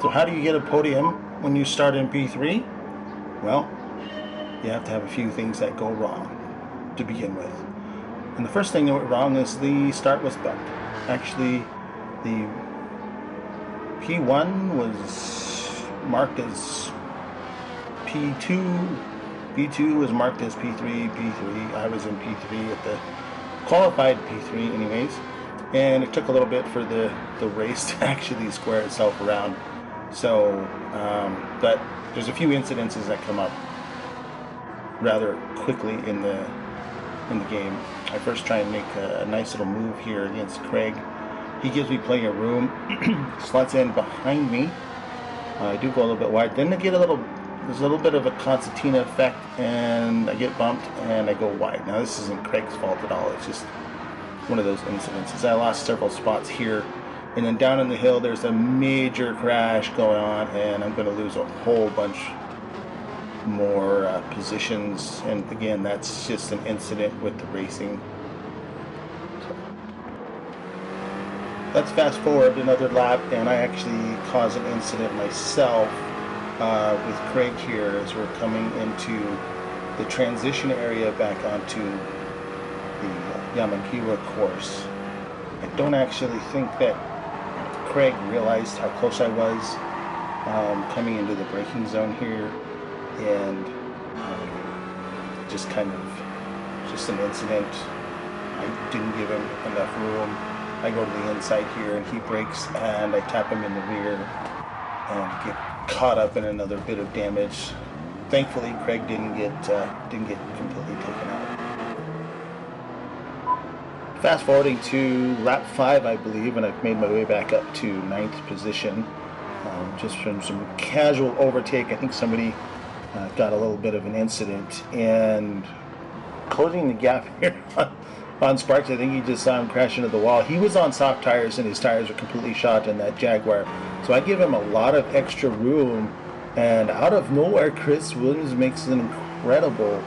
So how do you get a podium when you start in P3? Well, you have to have a few things that go wrong to begin with. And the first thing that went wrong is the start was bumped. Actually, the P1 was marked as P2. P2 was marked as P3, P3. I was in P3 at the qualified P3 anyways. And it took a little bit for the race to actually square itself around. So, but there's a few incidences that come up rather quickly in the game. I first try and make a nice little move here against Craig. He gives me plenty of room, slots in behind me. I do go a little bit wide. Then I get there's a little bit of a concertina effect, and I get bumped and I go wide. Now this isn't Craig's fault at all. It's just one of those incidences. I lost several spots here, and then down on the hill there's a major crash going on, and I'm going to lose a whole bunch more positions. And again, that's just an incident with the racing. So, let's fast forward another lap, and I actually cause an incident myself with Craig here as we're coming into the transition area back onto the Yamagiwa course. I don't actually think that Craig realized how close I was coming into the braking zone here, and just kind of just an incident. I didn't give him enough room. I go to the inside here and he brakes, and I tap him in the rear and get caught up in another bit of damage. Thankfully, Craig didn't get completely taken out. Fast forwarding to lap 5, I believe, and I've made my way back up to 9th position. Just from some casual overtake. I think somebody got a little bit of an incident, and closing the gap here on Sparks. I think he just saw him crash into the wall. He was on soft tires, and his tires were completely shot in that Jaguar. So I give him a lot of extra room, and out of nowhere, Chris Williams makes an incredible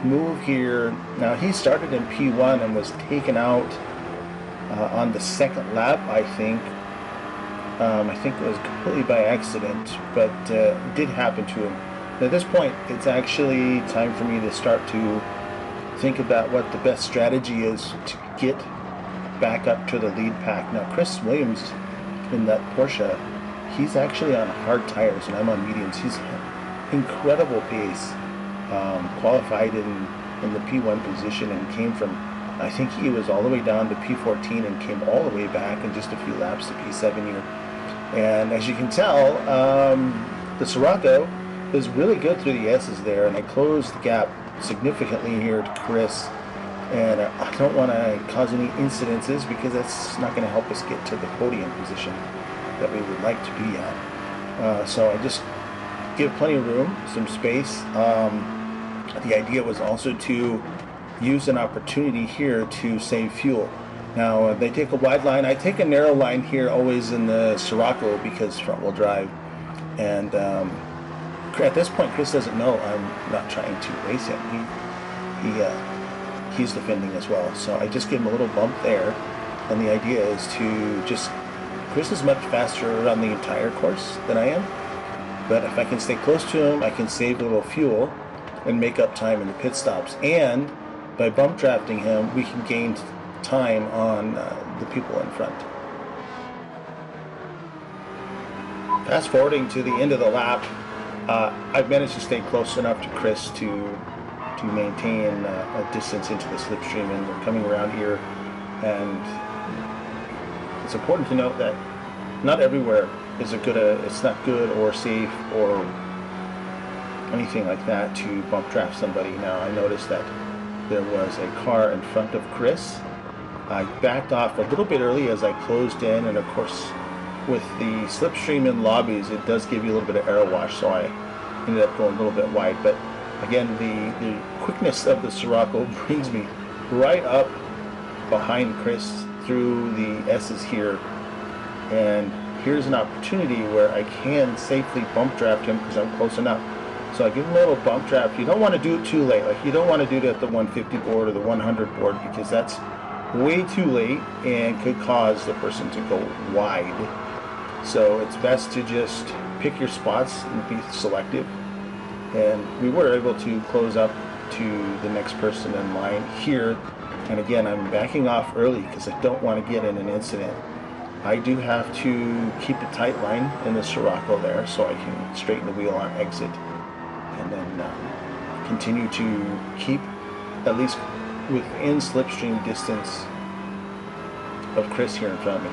move here. Now, he started in P1 and was taken out on the second lap, I think. I think it was completely by accident, but it did happen to him. And at this point, it's actually time for me to start to think about what the best strategy is to get back up to the lead pack. Now, Chris Williams in that Porsche, he's actually on hard tires, and I'm on mediums. He's incredible pace. Qualified in the P1 position and came from, I think he was all the way down to P14 and came all the way back in just a few laps to P7 here. And as you can tell, the Sirocco is really good through the S's there, and I closed the gap significantly here to Chris. And I don't want to cause any incidences because that's not going to help us get to the podium position that we would like to be at. So I just give plenty of room, some space. The idea was also to use an opportunity here to save fuel. Now, they take a wide line. I take a narrow line here always in the Sirocco because front-wheel drive. And at this point, Chris doesn't know I'm not trying to race him. He's defending as well. So I just give him a little bump there. And the idea is to just... Chris is much faster on the entire course than I am. But if I can stay close to him, I can save a little fuel and make up time in the pit stops. And by bump drafting him, we can gain time on the people in front. Fast forwarding to the end of the lap, I've managed to stay close enough to Chris to maintain a distance into the slipstream, and we're coming around here. And it's important to note that not everywhere is it's not good or safe or anything like that to bump draft somebody. Now, I noticed that there was a car in front of Chris. I backed off a little bit early as I closed in, and of course with the slipstream in lobbies it does give you a little bit of aero wash, so I ended up going a little bit wide. But again, the quickness of the Sirocco brings me right up behind Chris through the S's here, and here's an opportunity where I can safely bump draft him because I'm close enough. So I give him a little bump draft. You don't want to do it too late. Like, you don't want to do it at the 150 board or the 100 board because that's way too late and could cause the person to go wide. So it's best to just pick your spots and be selective. And we were able to close up to the next person in line here. And again, I'm backing off early because I don't want to get in an incident. I do have to keep a tight line in the Sirocco there so I can straighten the wheel on exit, and then continue to keep at least within slipstream distance of Chris here in front of me.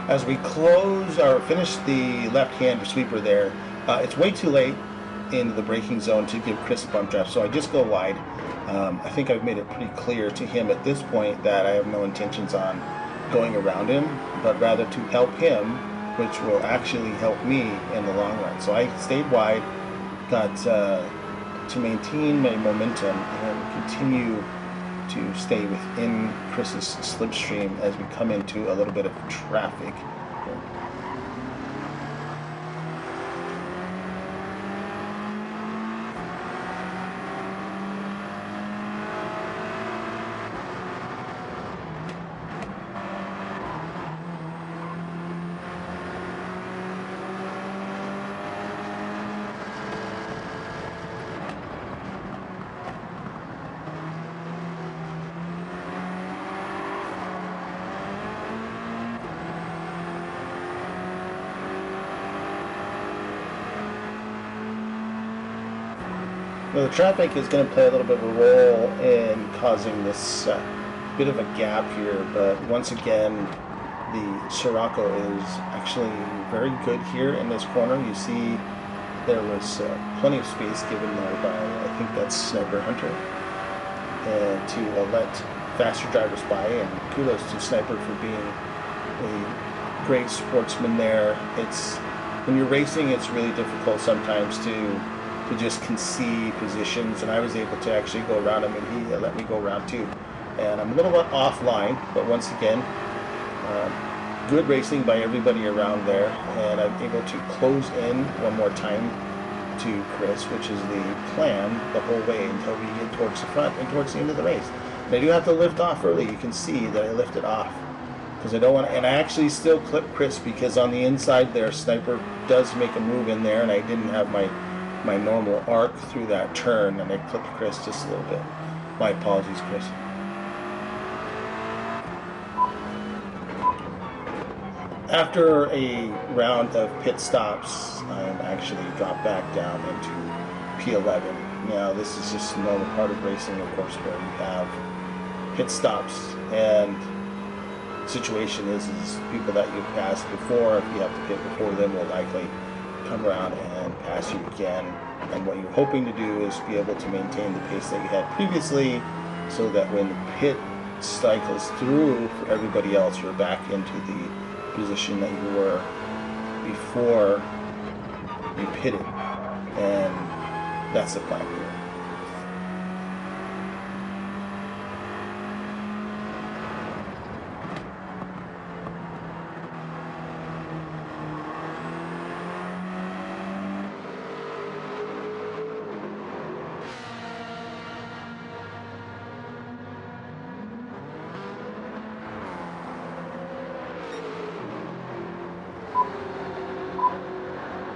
As we close or finish the left-hand sweeper there, it's way too late into the braking zone to give Chris a bump draft, so I just go wide. I think I've made it pretty clear to him at this point that I have no intentions on going around him, but rather to help him, which will actually help me in the long run. So I stayed wide, got to maintain my momentum and continue to stay within Chris's slipstream as we come into a little bit of traffic. Well, the traffic is going to play a little bit of a role in causing this bit of a gap here, but once again, the Sirocco is actually very good here in this corner. You see there was plenty of space given there by, I think that's Sniper Hunter, and to let faster drivers by, and kudos to Sniper for being a great sportsman there. It's when you're racing, it's really difficult sometimes to just concede positions, and I was able to actually go around him, and he let me go around too. And I'm a little bit offline, but once again, good racing by everybody around there, and I'm able to close in one more time to Chris, which is the plan the whole way until we get towards the front and towards the end of the race. And I do have to lift off early. You can see that I lifted off because I don't want to, and I actually still clip Chris because on the inside there, Sniper does make a move in there, and I didn't have my normal arc through that turn, and I clipped Chris just a little bit. My apologies, Chris. After a round of pit stops, I'm actually dropped back down into P11. Now, this is just a normal part of racing, of course, where you have pit stops, and the situation is people that you've passed before, if you have to pit before them, will likely come around and pass you again. And what you're hoping to do is be able to maintain the pace that you had previously, so that when the pit cycles through for everybody else, you're back into the position that you were before you pitted. And that's the plan here.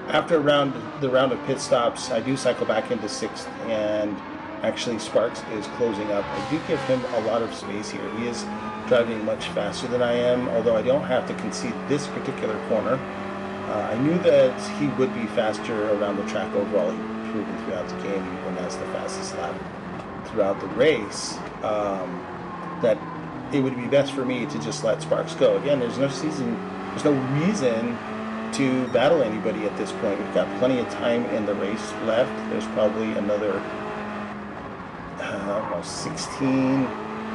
After the round of pit stops, I do cycle back into 6th, and actually Sparks is closing up. I do give him a lot of space here. He is driving much faster than I am, although I don't have to concede this particular corner. I knew that he would be faster around the track overall. He proven throughout the game, even as the fastest lap throughout the race, that it would be best for me to just let Sparks go. Again, there's no reason to battle anybody at this point. We've got plenty of time in the race left. There's probably another 16,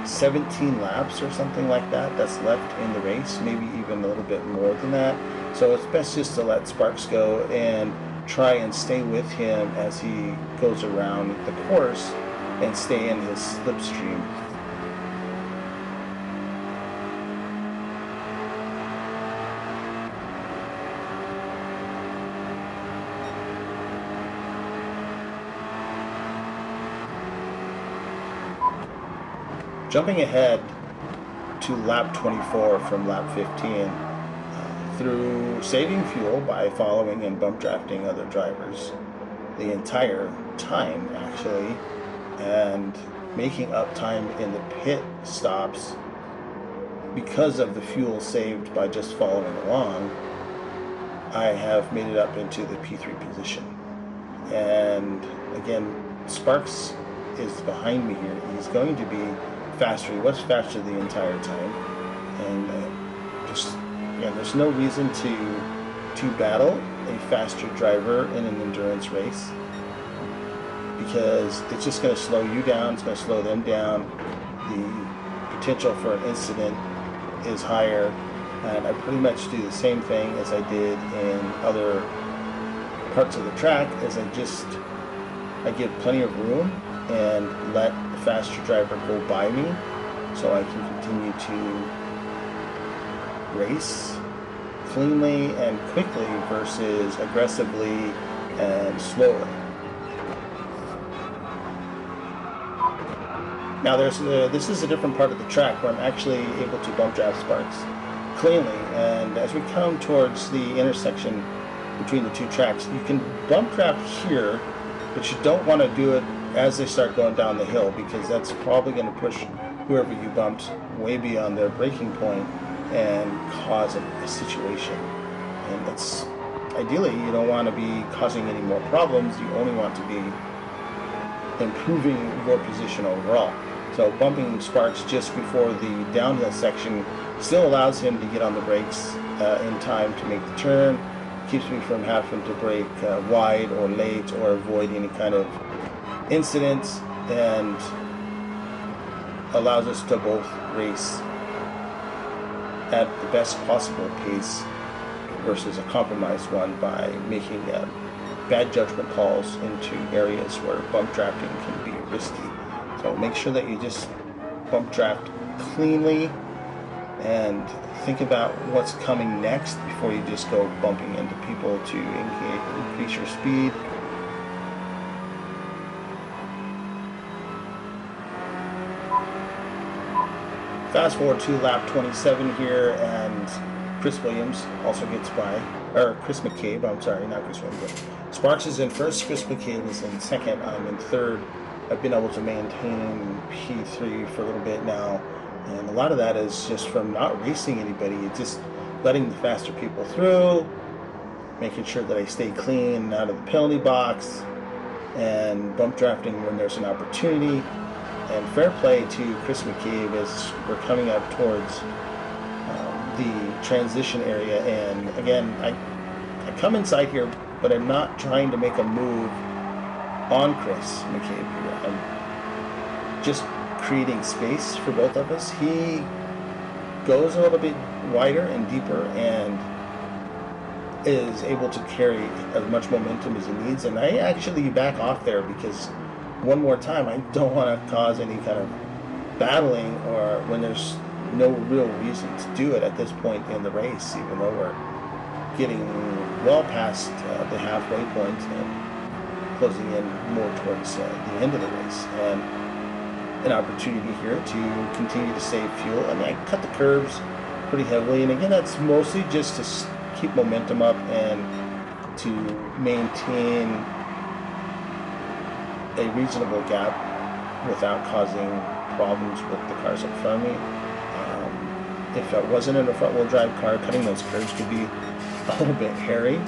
17 laps or something like that that's left in the race, maybe even a little bit more than that. So it's best just to let Sparks go and try and stay with him as he goes around the course and stay in his slipstream. Jumping ahead to lap 24 from lap 15, through saving fuel by following and bump drafting other drivers the entire time, actually, and making up time in the pit stops because of the fuel saved by just following along, I have made it up into the P3 position. And again, Sparks is behind me here. He's going to be faster. He was faster the entire time. And there's no reason to battle a faster driver in an endurance race, because it's just going to slow you down, it's going to slow them down. The potential for an incident is higher, and I pretty much do the same thing as I did in other parts of the track, is I give plenty of room and let the faster driver go by me so I can continue to race cleanly and quickly versus aggressively and slowly. Now this is a different part of the track where I'm actually able to bump draft Sparks cleanly, and as we come towards the intersection between the two tracks, you can bump draft here, but you don't want to do it as they start going down the hill, because that's probably going to push whoever you bumped way beyond their braking point and cause a situation. And it's ideally, you don't want to be causing any more problems. You only want to be improving your position overall. So bumping Sparks just before the downhill section still allows him to get on the brakes in time to make the turn, keeps me from having to brake wide or late or avoid any kind of incidents, and allows us to both race at the best possible pace versus a compromised one by making bad judgment calls into areas where bump drafting can be risky. So make sure that you just bump draft cleanly and think about what's coming next before you just go bumping into people to increase your speed. Fast forward to lap 27 here, and Chris Williams also gets by, or Chris McCabe, I'm sorry, not Chris Williams. Sparks is in first, Chris McCabe is in second, I'm in third. I've been able to maintain P3 for a little bit now, and a lot of that is just from not racing anybody. It's just letting the faster people through, making sure that I stay clean out of the penalty box, and bump drafting when there's an opportunity. And fair play to Chris McCabe as we're coming up towards the transition area. And again, I come inside here, but I'm not trying to make a move on Chris McCabe here. I'm just creating space for both of us. He goes a little bit wider and deeper and is able to carry as much momentum as he needs. And I actually back off there because one more time, I don't want to cause any kind of battling or when there's no real reason to do it at this point in the race, even though we're getting well past the halfway point and closing in more towards the end of the race. And an opportunity here to continue to save fuel. I mean, I cut the curbs pretty heavily, and again, that's mostly just to keep momentum up and to maintain a reasonable gap without causing problems with the cars in front of me. If I wasn't in a front-wheel drive car, cutting those curves could be a little bit hairy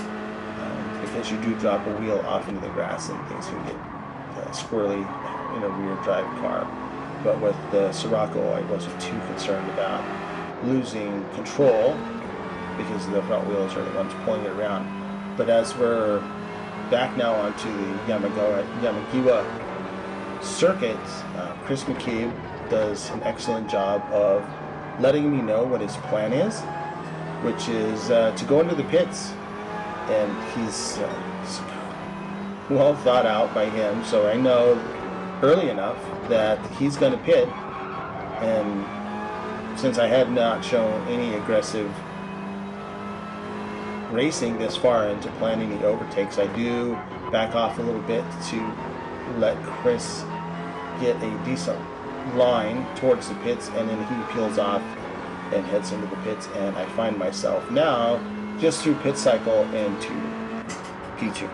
because you do drop a wheel off into the grass and things can get squirrely in a rear drive car. But with the Sirocco, I wasn't too concerned about losing control because the front wheels are the ones pulling it around. But as we're back now onto the Yamagiwa circuit, Chris McCabe does an excellent job of letting me know what his plan is, which is to go into the pits. And he's well thought out by him, so I know early enough that he's going to pit. And since I had not shown any aggressive racing this far into planning the overtakes, I do back off a little bit to let Chris get a decent line towards the pits, and then he peels off and heads into the pits, and I find myself now just through pit cycle into P2.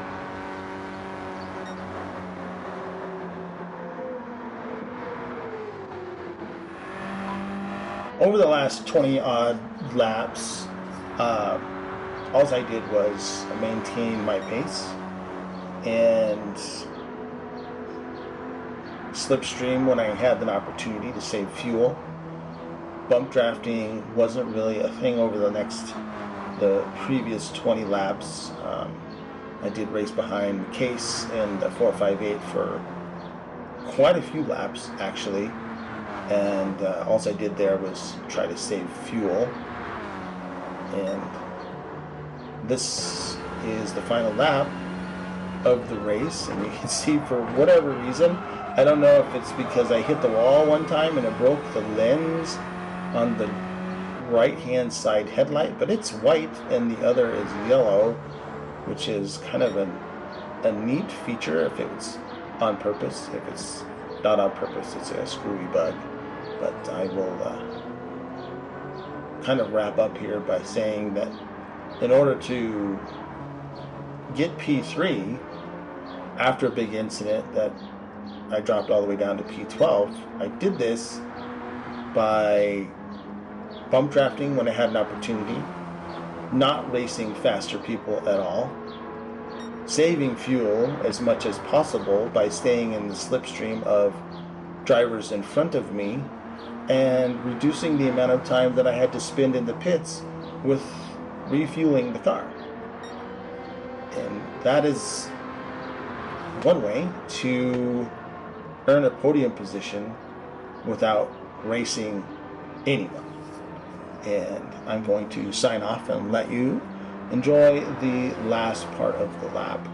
Over the last 20 odd laps, all I did was maintain my pace and slipstream when I had an opportunity to save fuel. Bump drafting wasn't really a thing over the previous 20 laps. I did race behind Case and the 458 for quite a few laps actually, and all I did there was try to save fuel. And this is the final lap of the race, and you can see for whatever reason, I don't know if it's because I hit the wall one time and it broke the lens on the right hand side headlight, but it's white and the other is yellow, which is kind of a neat feature if it's on purpose. If it's not on purpose, it's a screwy bug. But I will kind of wrap up here by saying that in order to get P3 after a big incident that I dropped all the way down to P12, I did this by bump drafting when I had an opportunity, not racing faster people at all, saving fuel as much as possible by staying in the slipstream of drivers in front of me, and reducing the amount of time that I had to spend in the pits with refueling the car. And that is one way to earn a podium position without racing anyone. And I'm going to sign off and let you enjoy the last part of the lap.